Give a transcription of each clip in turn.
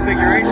configuration.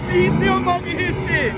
see, he's still smoking his shit.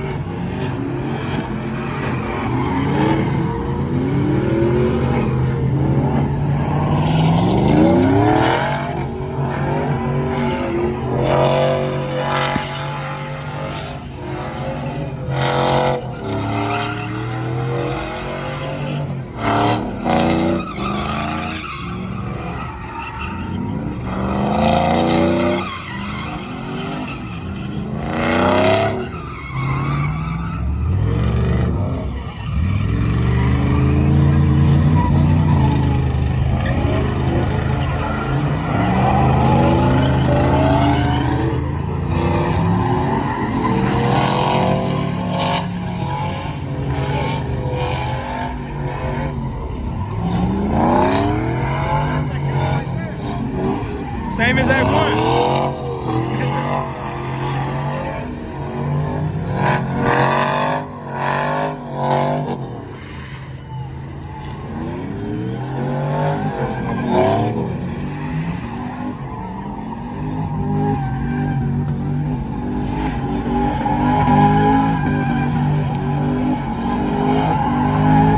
Same as that one.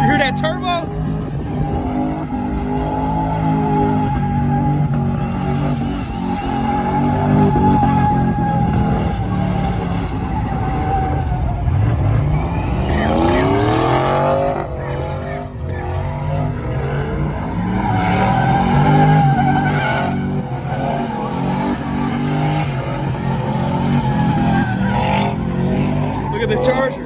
You hear that turbo? Look at this Charger.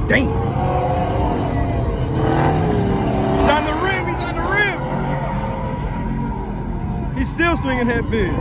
Damn. He's on the rim, he's on the rim. He's still swinging that big.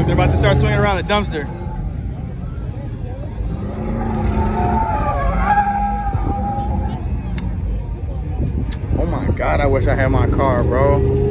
They're about to start swinging around the dumpster. Oh my God, I wish I had my car, bro.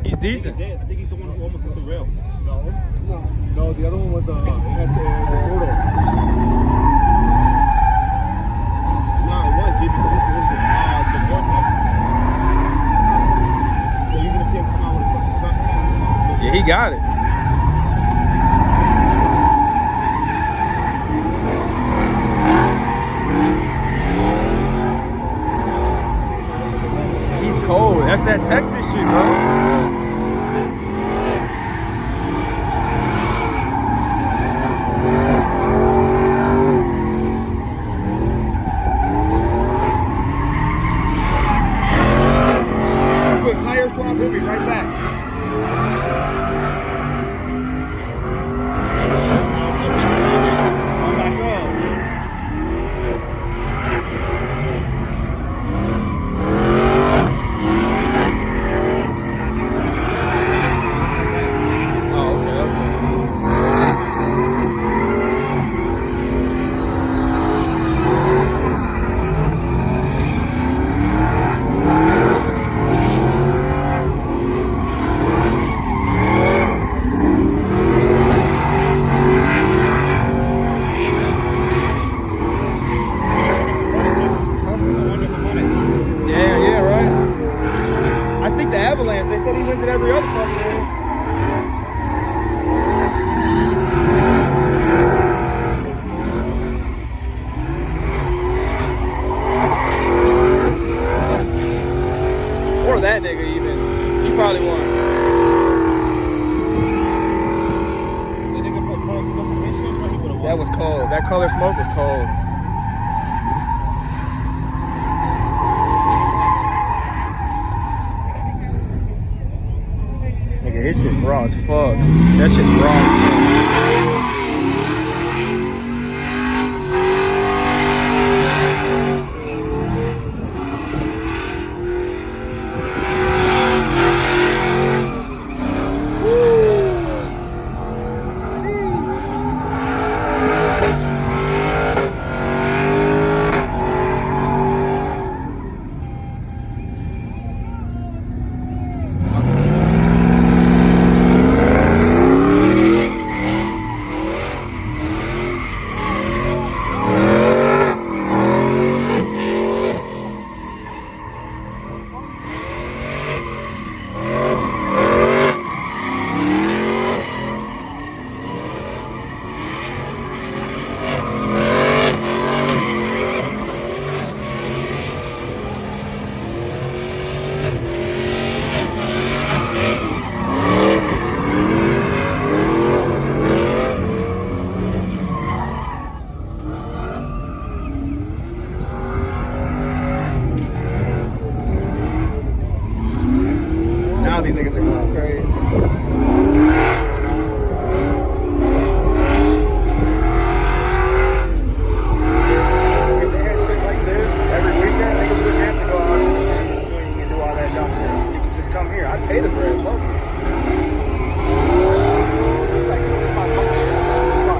He's decent. I think he's the one who almost hit the rail. No, the other one was it was a photo. No, it was Jimmy. It was the vortex. So you're gonna see him come out with a fucking front half. Yeah, he got it. He's cold. That's that Texas shit, bro. Quick tire swap, we'll be right back. On myself. Avalanche. They said he wins it every other fucking year. Or that nigga even. He probably won. The nigga put Color Smoke on his shit, bro, he would've won. That was cold. That Color Smoke was cold. Nigga, his shit's raw as fuck. That shit's raw as fuck. Now these niggas are going crazy. If they had shit like this every weekend, niggas wouldn't have to go out to the swing and do all that dumb shit. You could just come here. I'd pay the bread. Fuck it. It's like $25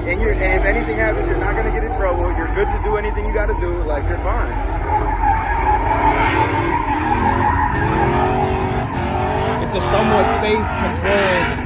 And if anything happens, you're not gonna get in trouble. You're good to do anything you gotta do. Like, you're fine. It's a somewhat safe, controlled